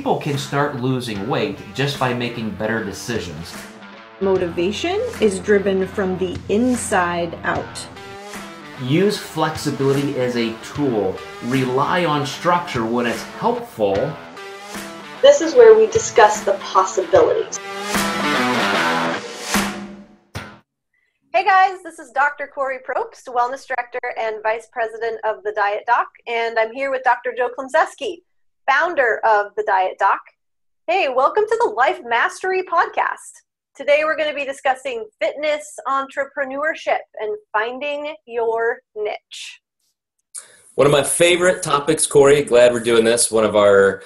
people can start losing weight just by making better decisions. Motivation is driven from the inside out. Use flexibility as a tool. Rely on structure when it's helpful. This is where we discuss the possibilities. Hey guys, this is Dr. Kori Propst, Wellness Director and Vice President of The Diet Doc, and I'm here with Dr. Joe Klimczewski, founder of The Diet Doc. Hey, welcome to the Life Mastery Podcast. Today we're going to be discussing fitness, entrepreneurship, and finding your niche. One of my favorite topics, Kori, glad we're doing this. One of our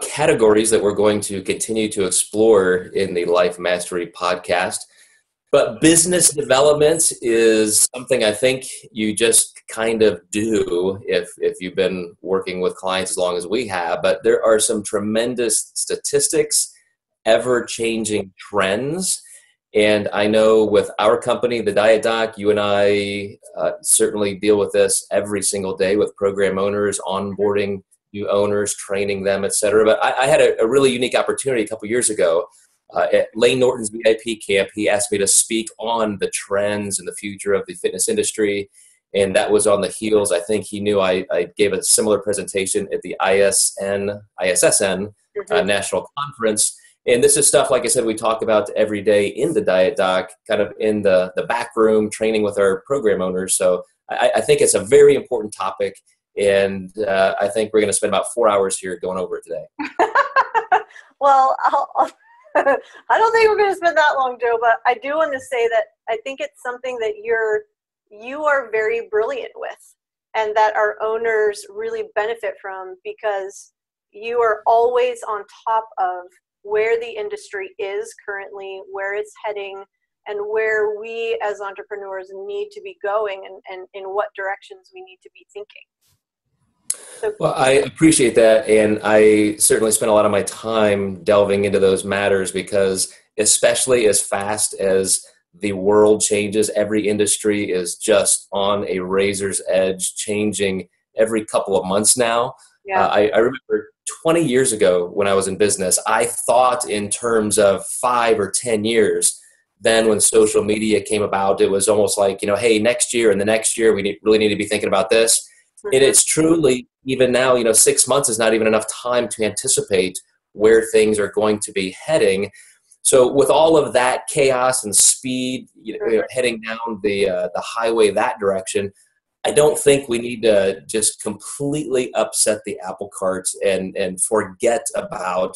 categories that we're going to continue to explore in the Life Mastery Podcast. But business development is something I think you just kind of do if you've been working with clients as long as we have. But there are some tremendous statistics, ever-changing trends. And I know with our company, The Diet Doc, you and I certainly deal with this every single day with program owners, onboarding new owners, training them, et cetera. But I had a really unique opportunity a couple years ago at Lane Norton's VIP camp. He asked me to speak on the trends and the future of the fitness industry. And that was on the heels. I think he knew I gave a similar presentation at the ISSN National Conference. And this is stuff, like I said, we talk about every day in the Diet Doc, kind of in the back room, training with our program owners. So I think it's a very important topic. And I think we're going to spend about 4 hours here going over it today. Well, I don't think we're going to spend that long, Joe, but I do want to say that I think it's something that you are very brilliant with, and that our owners really benefit from, because you are always on top of where the industry is currently, where it's heading, and where we as entrepreneurs need to be going, and in what directions we need to be thinking. Well, I appreciate that, and I certainly spend a lot of my time delving into those matters, because especially as fast as the world changes, every industry is just on a razor's edge, changing every couple of months now. Yeah. I remember 20 years ago when I was in business, I thought in terms of 5 or 10 years. Then when social media came about, it was almost like, hey, next year and the next year, we really need to be thinking about this. And it's truly, even now, 6 months is not even enough time to anticipate where things are going to be heading. So with all of that chaos and speed, heading down the highway that direction, I don't think we need to just completely upset the apple cart and forget about,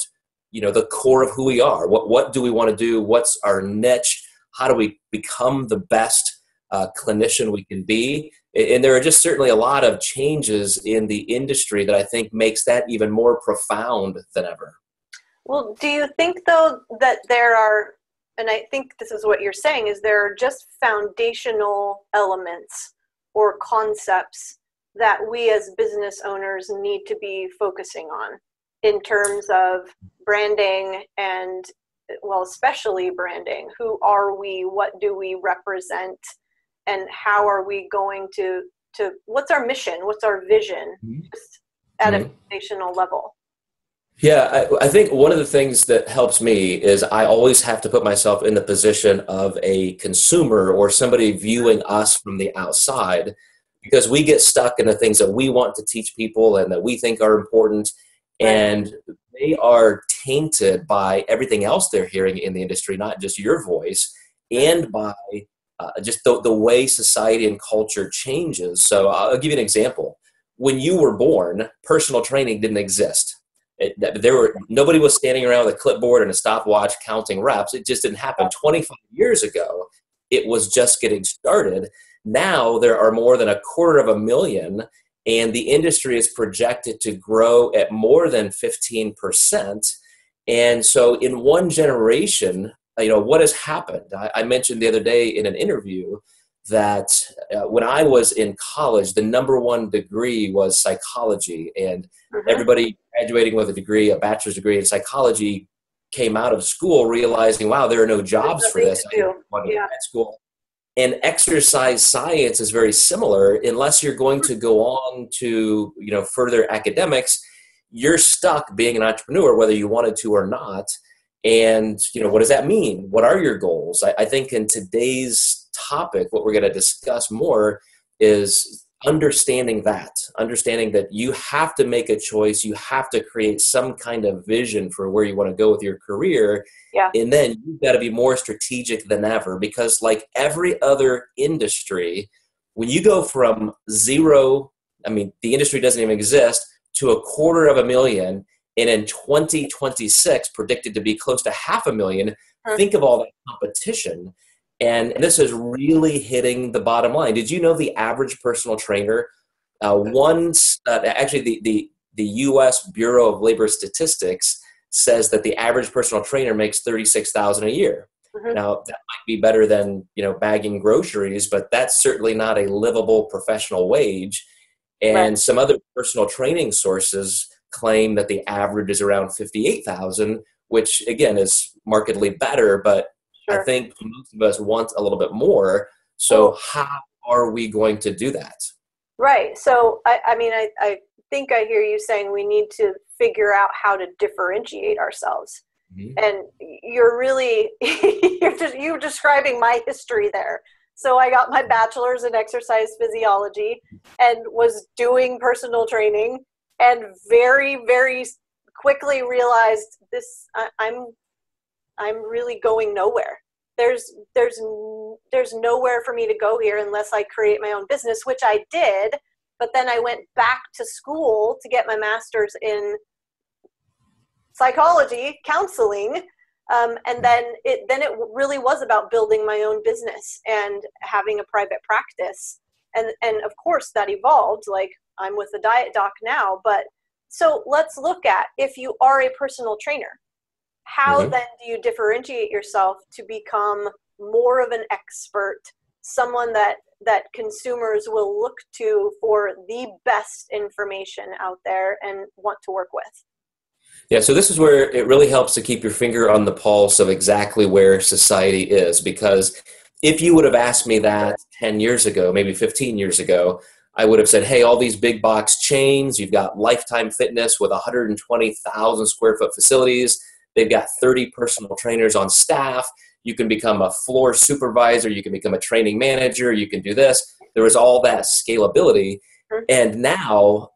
the core of who we are. What do we want to do? What's our niche? How do we become the best clinician we can be? And there are just certainly a lot of changes in the industry that I think makes that even more profound than ever. Well, do you think, though, that there are, and I think this is what you're saying, is there are just foundational elements or concepts that we as business owners need to be focusing on in terms of branding and, well, especially branding? Who are we? What do we represent? And how are we going to what's our mission? What's our vision? Just at a foundational level. Yeah, I think one of the things that helps me is I always have to put myself in the position of a consumer or somebody viewing us from the outside, because we get stuck in the things that we want to teach people and that we think are important. And they are tainted by everything else they're hearing in the industry, not just your voice, and by just the way society and culture changes. So I'll give you an example. When you were born, personal training didn't exist. Nobody was standing around with a clipboard and a stopwatch counting reps. It just didn't happen. 25 years ago, it was just getting started. Now there are more than 250,000, and the industry is projected to grow at more than 15%. And so in one generation, what has happened? I mentioned the other day in an interview that when I was in college, the #1 degree was psychology, and everybody graduating with a bachelor's degree in psychology came out of school realizing, wow, there are no jobs for this. I want to grad school. And exercise science is very similar. Unless you're going to go on to, further academics, you're stuck being an entrepreneur, whether you wanted to or not. And, what does that mean? What are your goals? I think in today's topic, what we're going to discuss more is understanding that you have to make a choice. You have to create some kind of vision for where you want to go with your career. Yeah. And then you've got to be more strategic than ever, because like every other industry, when you go from zero, the industry doesn't even exist, to $250,000, and in 2026 predicted to be close to $500,000, think of all that competition. And this is really hitting the bottom line. Did you know the average personal trainer, actually the U.S. Bureau of Labor Statistics says that the average personal trainer makes $36,000 a year. Now, that might be better than, bagging groceries, but that's certainly not a livable professional wage. And some other personal training sources claim that the average is around $58,000, which again is markedly better, but I think most of us want a little bit more. So how are we going to do that? Right. So, I think I hear you saying we need to figure out how to differentiate ourselves. And you're really, you're describing my history there. So I got my bachelor's in exercise physiology and was doing personal training, and very, very quickly realized I'm really going nowhere. There's nowhere for me to go here unless I create my own business, which I did. But then I went back to school to get my master's in psychology, counseling. And then it really was about building my own business and having a private practice. And of course that evolved, like I'm with a diet doc now. But so let's look at, if you are a personal trainer, how then do you differentiate yourself to become more of an expert, someone that consumers will look to for the best information out there and want to work with? Yeah, so this is where it really helps to keep your finger on the pulse of exactly where society is, because if you would have asked me that 10 years ago, maybe 15 years ago, I would have said, hey, all these big box chains, you've got Lifetime Fitness with 120,000 square foot facilities. They've got 30 personal trainers on staff. You can become a floor supervisor. You can become a training manager. You can do this. There was all that scalability. And now,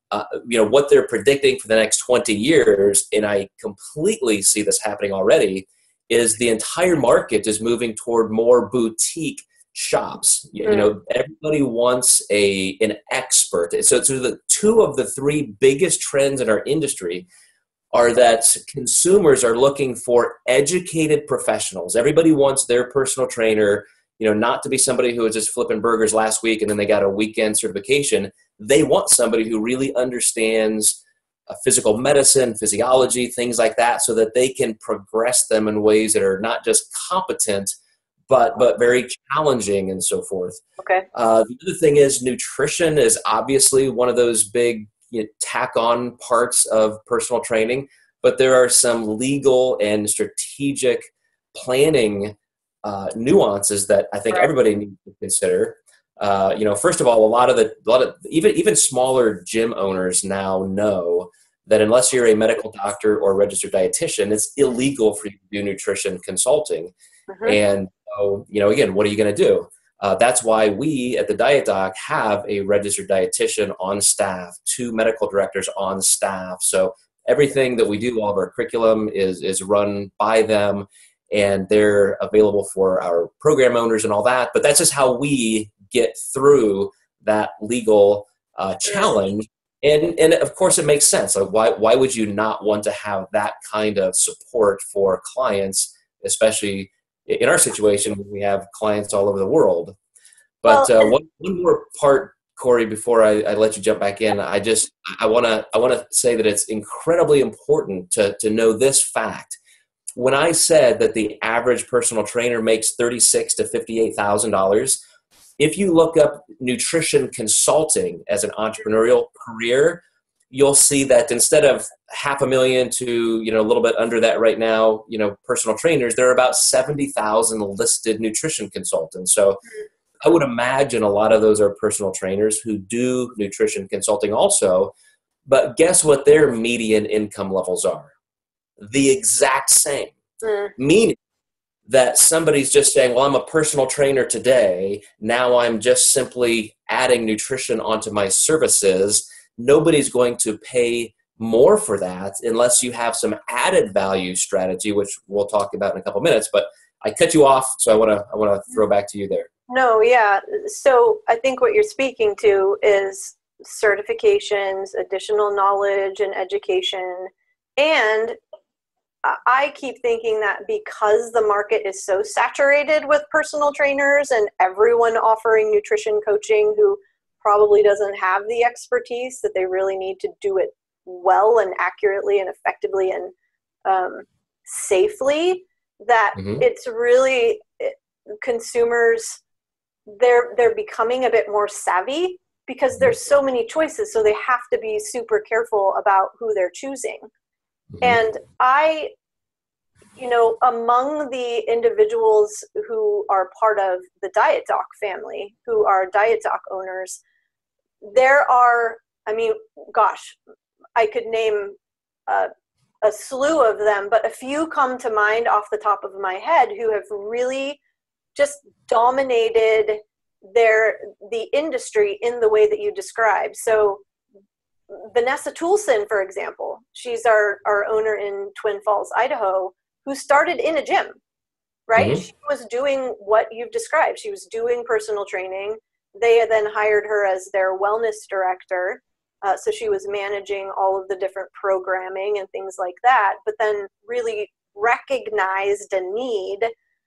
what they're predicting for the next 20 years, and I completely see this happening already, is the entire market is moving toward more boutique shops. Everybody wants an expert. So the two of the three biggest trends in our industry are that consumers are looking for educated professionals. Everybody wants their personal trainer, not to be somebody who was just flipping burgers last week and then they got a weekend certification. They want somebody who really understands physical medicine, physiology, things like that, so that they can progress them in ways that are not just competent, but very challenging and so forth. Okay. The other thing is nutrition is obviously one of those big tack-on parts of personal training, but there are some legal and strategic planning nuances that I think everybody needs to consider. First of all, a lot of even smaller gym owners now know that unless you're a medical doctor or registered dietitian, it's illegal for you to do nutrition consulting. And so, again, what are you going to do? That's why we at the Diet Doc have a registered dietitian on staff, 2 medical directors on staff. So everything that we do, all of our curriculum is run by them, and they're available for our program owners and all that. But that's just how we get through that legal challenge. And of course, it makes sense. Like, why would you not want to have that kind of support for clients, especially in our situation when we have clients all over the world? But one more part, Kori, before I let you jump back in, I want to say that it's incredibly important to know this fact. When I said that the average personal trainer makes $36,000 to $58,000, if you look up nutrition consulting as an entrepreneurial career, you'll see that instead of $500,000 to a little bit under that right now, personal trainers, there are about 70,000 listed nutrition consultants. So I would imagine a lot of those are personal trainers who do nutrition consulting also. But guess what their median income levels are? The exact same. Meaning that somebody's just saying, well, I'm a personal trainer today. Now I'm just simply adding nutrition onto my services. Nobody's going to pay more for that unless you have some added value strategy, which we'll talk about in a couple minutes. But I cut you off, so I want to throw back to you there. No, yeah. So I think what you're speaking to is certifications, additional knowledge and education. And I keep thinking that because the market is so saturated with personal trainers and everyone offering nutrition coaching who probably doesn't have the expertise, that they really need to do it well and accurately and effectively and safely, that it's really consumers, they're becoming a bit more savvy because there's so many choices, so they have to be super careful about who they're choosing. And among the individuals who are part of the Diet Doc family, who are Diet Doc owners, there are, I could name a slew of them, but a few come to mind off the top of my head who have really just dominated the industry in the way that you described. So Vanessa Toulson, for example, she's our owner in Twin Falls, Idaho, who started in a gym, right? She was doing what you've described. She was doing personal training. They then hired her as their wellness director. So she was managing all of the different programming and things like that, but then really recognized a need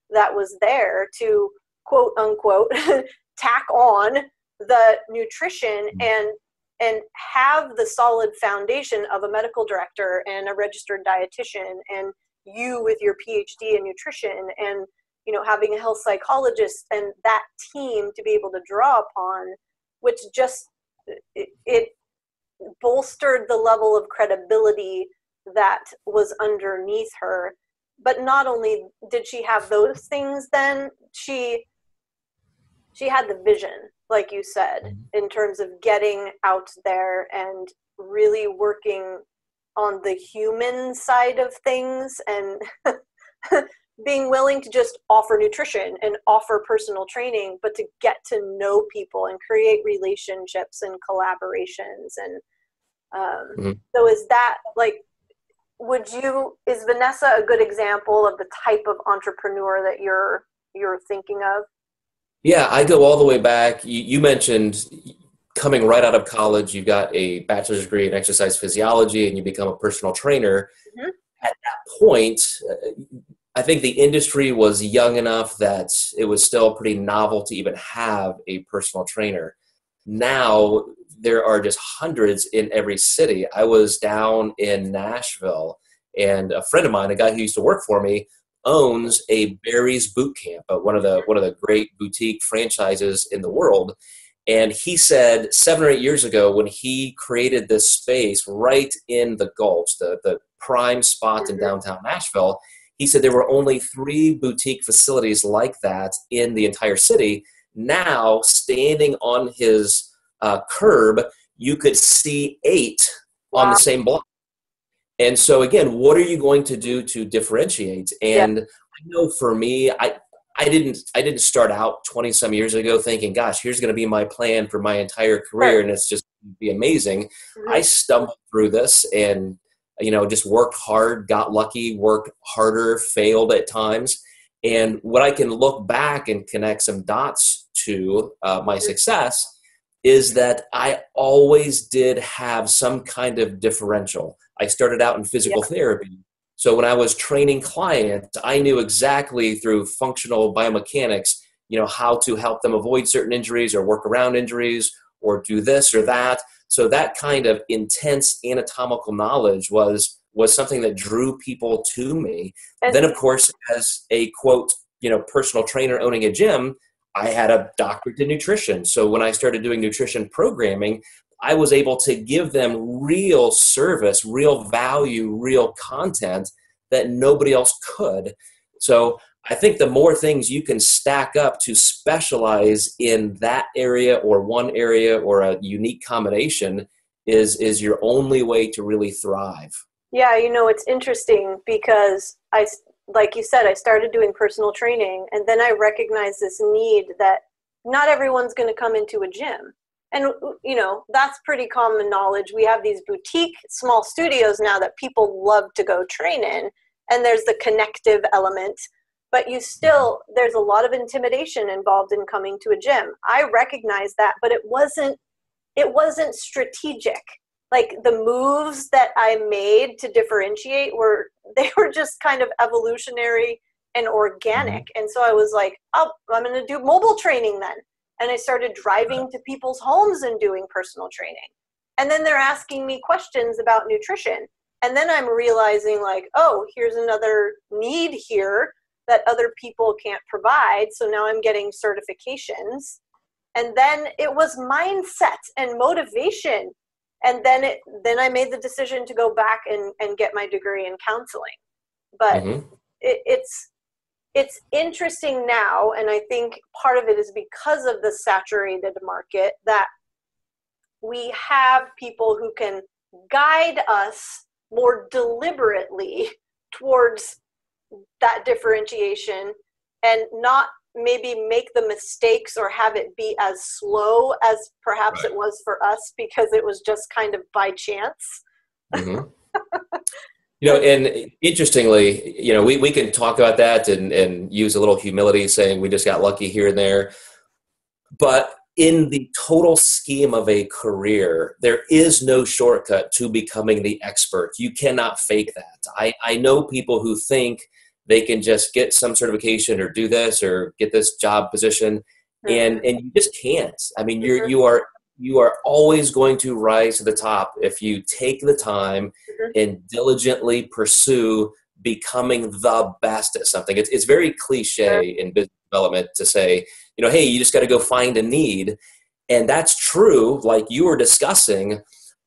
that was there to, quote unquote, tack on the nutrition and have the solid foundation of a medical director and a registered dietitian and you with your PhD in nutrition and, having a health psychologist and that team to be able to draw upon, which just, it bolstered the level of credibility that was underneath her. But not only did she have those things, then she had the vision, like you said, in terms of getting out there and really working on the human side of things and being willing to just offer nutrition and offer personal training, but to get to know people and create relationships and collaborations. And so is that is Vanessa a good example of the type of entrepreneur that you're thinking of? Yeah, I go all the way back. You mentioned coming right out of college, you got a bachelor's degree in exercise physiology and you become a personal trainer. At that point, I think the industry was young enough that it was still pretty novel to even have a personal trainer. Now there are just hundreds in every city. I was down in Nashville and a friend of mine, a guy who used to work for me, owns a Barry's boot camp, one of the great boutique franchises in the world. And he said 7 or 8 years ago when he created this space right in the Gulch, the prime spot in downtown Nashville, he said there were only 3 boutique facilities like that in the entire city. Now, standing on his curb, you could see 8 on the same block. And so again, what are you going to do to differentiate? And I know for me, I didn't start out 20 some years ago thinking, gosh, here's going to be my plan for my entire career and it's just going to be amazing. I stumbled through this and just worked hard, got lucky, worked harder, failed at times. And what I can look back and connect some dots to my success is that I always did have some kind of differential. I started out in physical therapy. So when I was training clients, I knew exactly through functional biomechanics, how to help them avoid certain injuries or work around injuries or do this or that. So that kind of intense anatomical knowledge was something that drew people to me. And then, of course, as a, quote, personal trainer owning a gym, I had a doctorate in nutrition. So when I started doing nutrition programming, I was able to give them real service, real value, real content that nobody else could. So I think the more things you can stack up to specialize in that area or one area or a unique combination is your only way to really thrive. Yeah, it's interesting because like you said, I started doing personal training, and then I recognized this need that not everyone's going to come into a gym. And, that's pretty common knowledge. We have these boutique small studios now that people love to go train in, and there's the connective element, but there's a lot of intimidation involved in coming to a gym. I recognize that, but it wasn't strategic. Like the moves that I made to differentiate they were just kind of evolutionary and organic. And so I was like, oh, I'm going to do mobile training then. And I started driving to people's homes and doing personal training. And then they're asking me questions about nutrition. And then I'm realizing like, oh, here's another need here that other people can't provide. So now I'm getting certifications. And then it was mindset and motivation. And then I made the decision to go back and get my degree in counseling. But it's interesting now, and I think part of it is because of the saturated market that we have people who can guide us more deliberately towards that differentiation and not maybe make the mistakes or have it be as slow as perhaps it was for us because it was just kind of by chance. And interestingly, we can talk about that and use a little humility saying we just got lucky here and there. But in the total scheme of a career, there is no shortcut to becoming the expert. You cannot fake that. I know people who think they can just get some certification or do this or get this job position, and you just can't. I mean, you are always going to rise to the top if you take the time and diligently pursue becoming the best at something. It's very cliche in business development to say, hey, you just got to go find a need. And that's true, like you were discussing,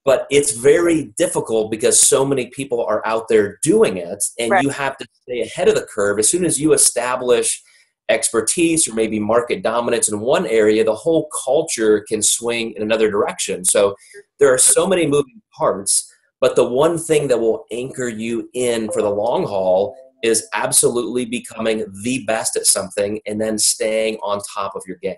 but it's very difficult because so many people are out there doing it, and you have to stay ahead of the curve. As soon as you establish expertise or maybe market dominance in one area, the whole culture can swing in another direction. So there are so many moving parts, but the one thing that will anchor you in for the long haul is absolutely becoming the best at something and then staying on top of your game.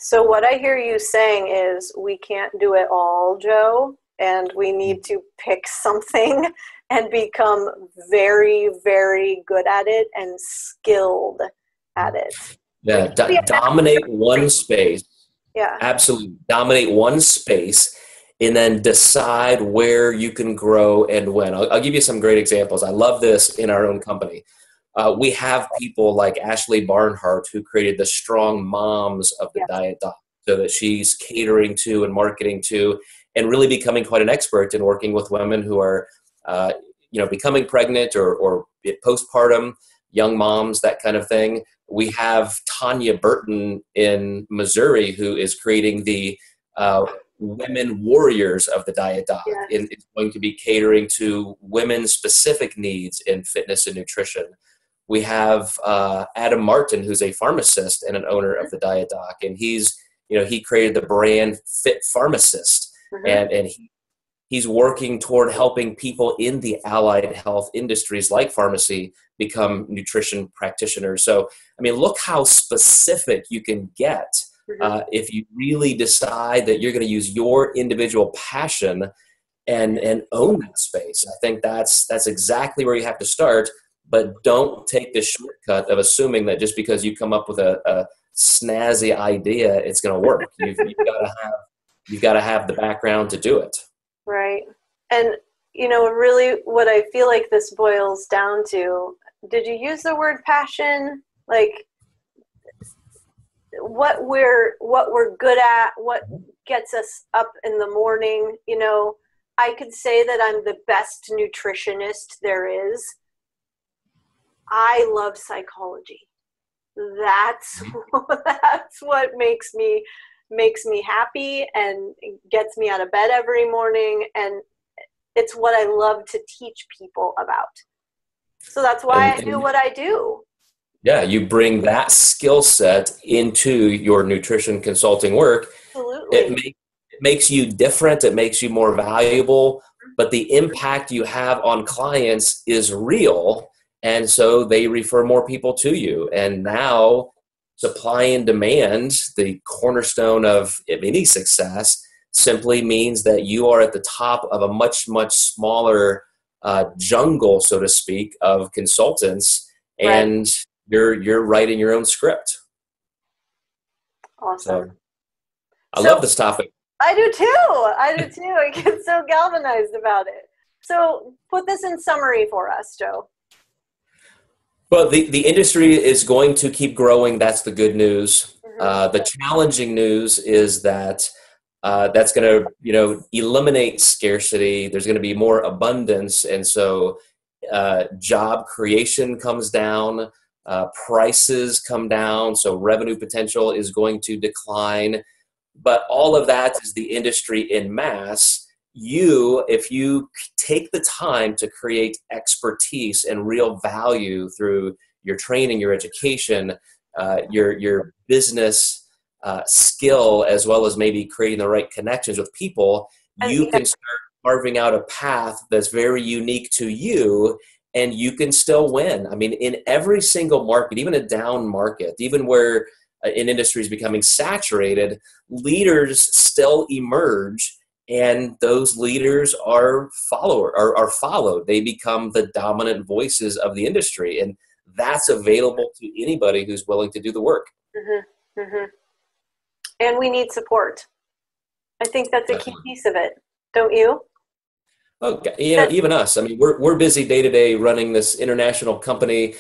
So what I hear you saying is we can't do it all, Joe, and we need to pick something and become very, very good at it and skilled at it. Yeah, dominate one space. Yeah. Absolutely. Dominate one space and then decide where you can grow and when. I'll give you some great examples. I love this in our own company. We have people like Ashley Barnhart who created the Strong Moms of the Diet Doc, so that she's catering to and marketing to and really becoming quite an expert in working with women who are becoming pregnant or postpartum, young moms, that kind of thing. We have Tanya Burton in Missouri who is creating the Women Warriors of the Diet Doc. And it's going to be catering to women's specific needs in fitness and nutrition. We have Adam Martin, who's a pharmacist and an owner of the Diet Doc, and he created the brand Fit Pharmacist, and he's working toward helping people in the allied health industries like pharmacy become nutrition practitioners. So, I mean, look how specific you can get if you really decide that you're going to use your individual passion and own that space. I think that's exactly where you have to start. But don't take the shortcut of assuming that just because you come up with a snazzy idea, it's going to work. You've got to have the background to do it. Right. And, really what I feel like this boils down to, did you use the word passion? Like what we're good at, what gets us up in the morning. I could say that I'm the best nutritionist there is. I love psychology. That's what makes me happy and gets me out of bed every morning, and it's what I love to teach people about. So that's why I do what I do. Yeah, you bring that skill set into your nutrition consulting work. Absolutely. It makes you different. It makes you more valuable, but the impact you have on clients is real. And so they refer more people to you. And now supply and demand, the cornerstone of any success, simply means that you are at the top of a much, much smaller jungle, so to speak, of consultants, and you're writing your own script. Awesome. So, I love this topic. I do too. I get so galvanized about it. So put this in summary for us, Joe. Well, the industry is going to keep growing. That's the good news. The challenging news is that that's going to, eliminate scarcity. There's going to be more abundance, and so job creation comes down, prices come down, so revenue potential is going to decline. But all of that is the industry in mass. If you take the time to create expertise and real value through your training, your education, your business skill, as well as maybe creating the right connections with people, you can start carving out a path that's very unique to you, and you can still win. I mean, in every single market, even a down market, even where an industry is becoming saturated, leaders still emerge, and those leaders are followed. They become the dominant voices of the industry, and that's available to anybody who's willing to do the work. And we need support. I think that's a key piece of it, don't you? Oh, even us. I mean, we're busy day to day running this international company.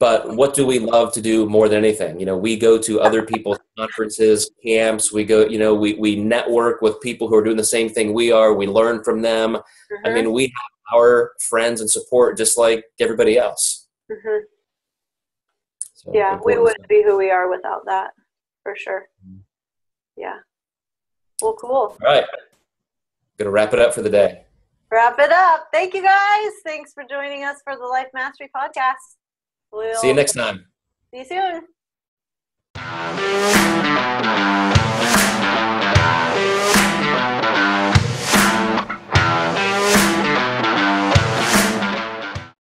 But what do we love to do more than anything? We go to other people's conferences, camps. We go, we network with people who are doing the same thing we are. We learn from them. I mean, we have our friends and support just like everybody else. So we wouldn't be who we are without that, for sure. Yeah. Well, cool. All right. Going to wrap it up for the day. Wrap it up. Thank you, guys. Thanks for joining us for the Life Mastery Podcast. See you next time. See you soon.